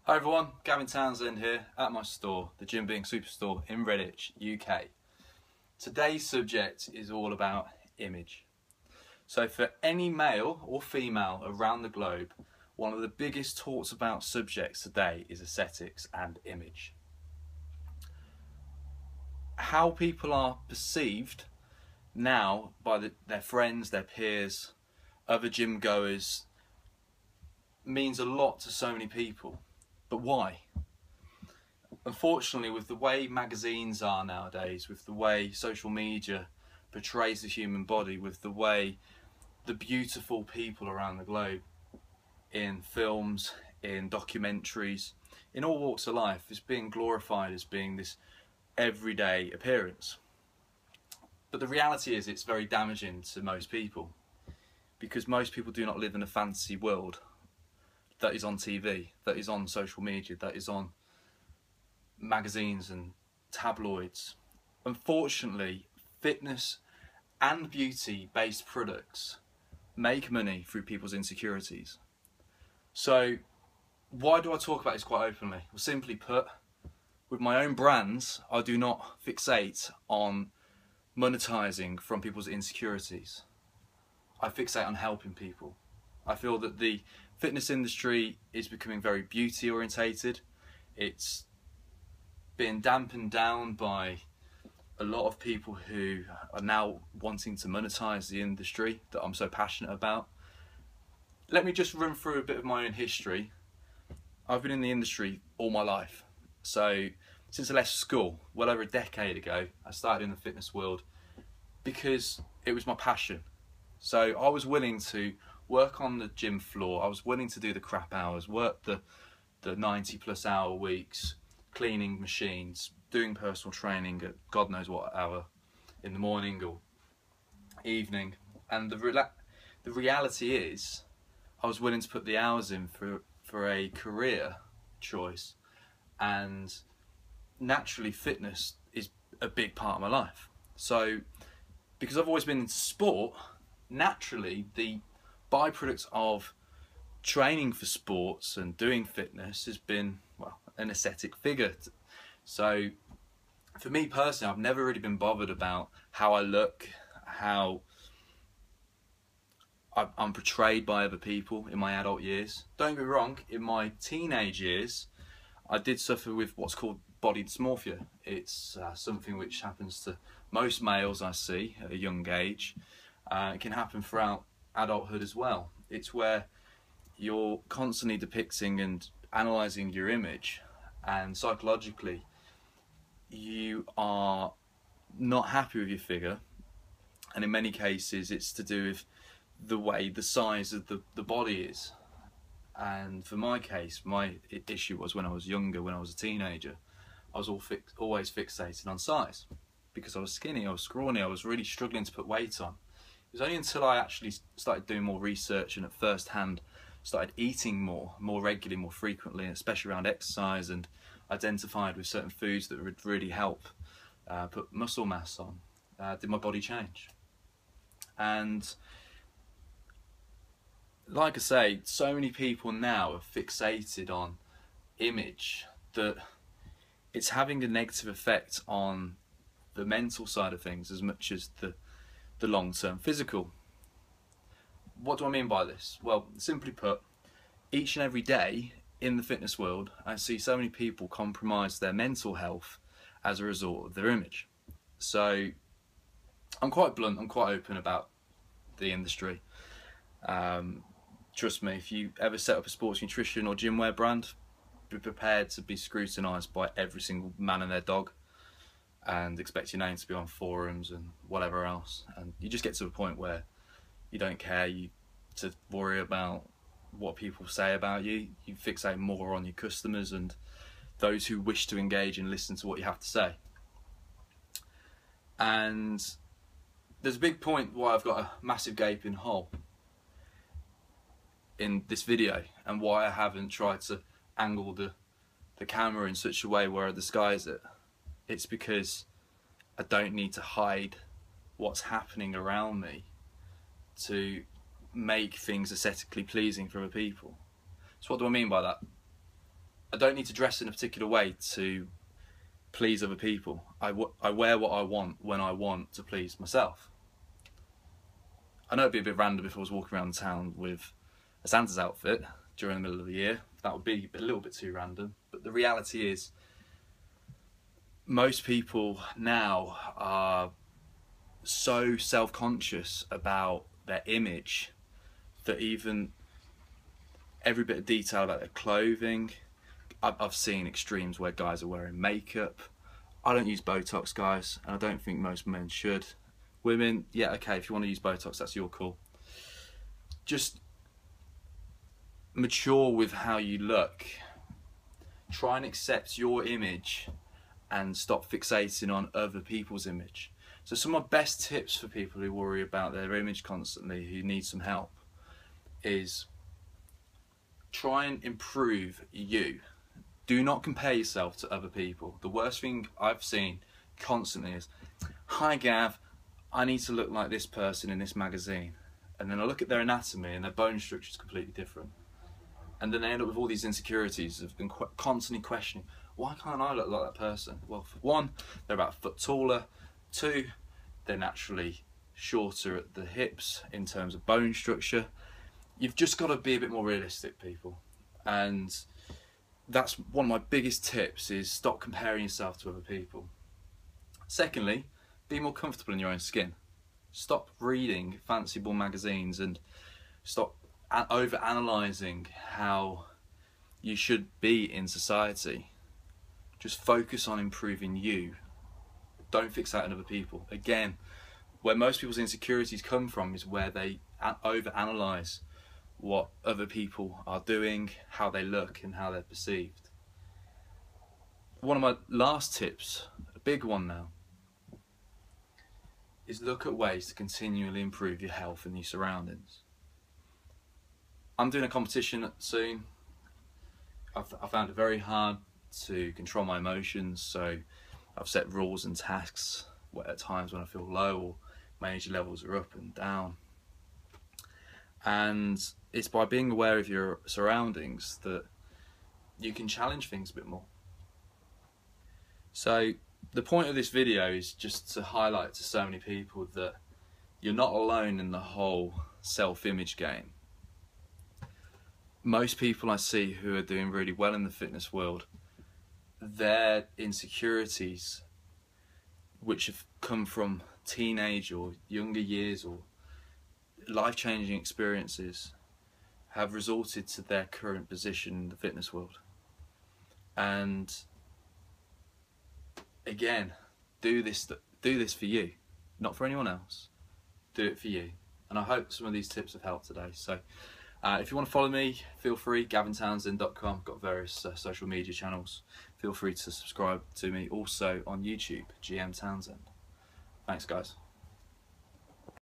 Hi everyone, Gavin Townsend here at my store, the Gym Being Superstore in Redditch, UK. Today's subject is all about image. So for any male or female around the globe, one of the biggest talked about subjects today is aesthetics and image. How people are perceived now by their friends, their peers, other gym goers means a lot to so many people. But why? Unfortunately, with the way magazines are nowadays, with the way social media portrays the human body, with the way the beautiful people around the globe in films, in documentaries, in all walks of life is being glorified as being this everyday appearance. But the reality is it's very damaging to most people, because most people do not live in a fantasy world that is on TV, that is on social media, that is on magazines and tabloids. Unfortunately, fitness and beauty based products make money through people's insecurities. So why do I talk about this quite openly? Well, simply put, with my own brands, I do not fixate on monetizing from people's insecurities. I fixate on helping people. I feel that the fitness industry is becoming very beauty orientated. It's been dampened down by a lot of people who are now wanting to monetize the industry that I'm so passionate about. Let me just run through a bit of my own history. I've been in the industry all my life. So since I left school, well over a decade ago, I started in the fitness world because it was my passion. So I was willing to work on the gym floor, I was willing to do the crap hours, work the 90+ hour weeks, cleaning machines, doing personal training at God knows what hour in the morning or evening. And the reality is I was willing to put the hours in for a career choice, and naturally fitness is a big part of my life. So because I've always been into sport, naturally the byproduct of training for sports and doing fitness has been, well, an aesthetic figure. So for me personally, I've never really been bothered about how I look, how I'm portrayed by other people in my adult years. Don't get me wrong, in my teenage years I did suffer with what's called body dysmorphia. It's something which happens to most males I see at a young age. It can happen throughout adulthood as well. It's where you're constantly depicting and analysing your image, and psychologically you are not happy with your figure, and in many cases it's to do with the way the size of the body is. And for my case, my issue was when I was younger, when I was a teenager, I was always fixated on size because I was skinny, I was scrawny, I was really struggling to put weight on. It was only until I actually started doing more research and at first hand started eating more regularly, more frequently, especially around exercise, and identified with certain foods that would really help put muscle mass on, did my body change. And like I say, so many people now are fixated on image that it's having a negative effect on the mental side of things as much as the long-term physical. What do I mean by this? Well, simply put, each and every day in the fitness world I see so many people compromise their mental health as a result of their image. So I'm quite blunt, I'm quite open about the industry. Trust me, if you ever set up a sports nutrition or gym wear brand, be prepared to be scrutinised by every single man and their dog and expect your name to be on forums and whatever else, and you just get to a point where you don't care to worry about what people say about you. You fixate more on your customers and those who wish to engage and listen to what you have to say. And there's a big point why I've got a massive gaping hole in this video, and why I haven't tried to angle the camera in such a way where I disguise it. It's because I don't need to hide what's happening around me to make things aesthetically pleasing for other people. So what do I mean by that? I don't need to dress in a particular way to please other people. I wear what I want when I want to please myself. I know it'd be a bit random if I was walking around town with a Santa's outfit during the middle of the year. That would be a little bit too random. But the reality is, most people now are so self-conscious about their image that even every bit of detail about their clothing. I've seen extremes where guys are wearing makeup. I don't use Botox, guys, and I don't think most men should. Women, yeah, okay, if you want to use Botox, that's your call. Just mature with how you look. Try and accept your image and stop fixating on other people's image. So some of my best tips for people who worry about their image constantly, who need some help, is try and improve you. Do not compare yourself to other people. The worst thing I've seen constantly is, hi Gav, I need to look like this person in this magazine. And then I look at their anatomy and their bone structure is completely different. And then they end up with all these insecurities of constantly questioning, why can't I look like that person? Well, for one, they're about a foot taller. Two, they're naturally shorter at the hips in terms of bone structure. You've just got to be a bit more realistic, people. And that's one of my biggest tips, is stop comparing yourself to other people. Secondly, be more comfortable in your own skin. Stop reading fanciful magazines and stop over-analysing how you should be in society. Just focus on improving you. Don't fixate on other people. Again, where most people's insecurities come from is where they over-analyse what other people are doing, how they look and how they're perceived. One of my last tips, a big one now, is look at ways to continually improve your health and your surroundings. I'm doing a competition soon. I found it very hard to control my emotions, so I've set rules and tasks at times when I feel low or my energy levels are up and down. And it's by being aware of your surroundings that you can challenge things a bit more. So the point of this video is just to highlight to so many people that you're not alone in the whole self-image game. Most people I see who are doing really well in the fitness world, their insecurities, which have come from teenage or younger years or life-changing experiences, have resorted to their current position in the fitness world. And again, do this for you, not for anyone else. Do it for you. And I hope some of these tips have helped today. So if you want to follow me, feel free, gavintownsend.com. Got various social media channels. Feel free to subscribe to me also on YouTube, GM Townsend. Thanks guys.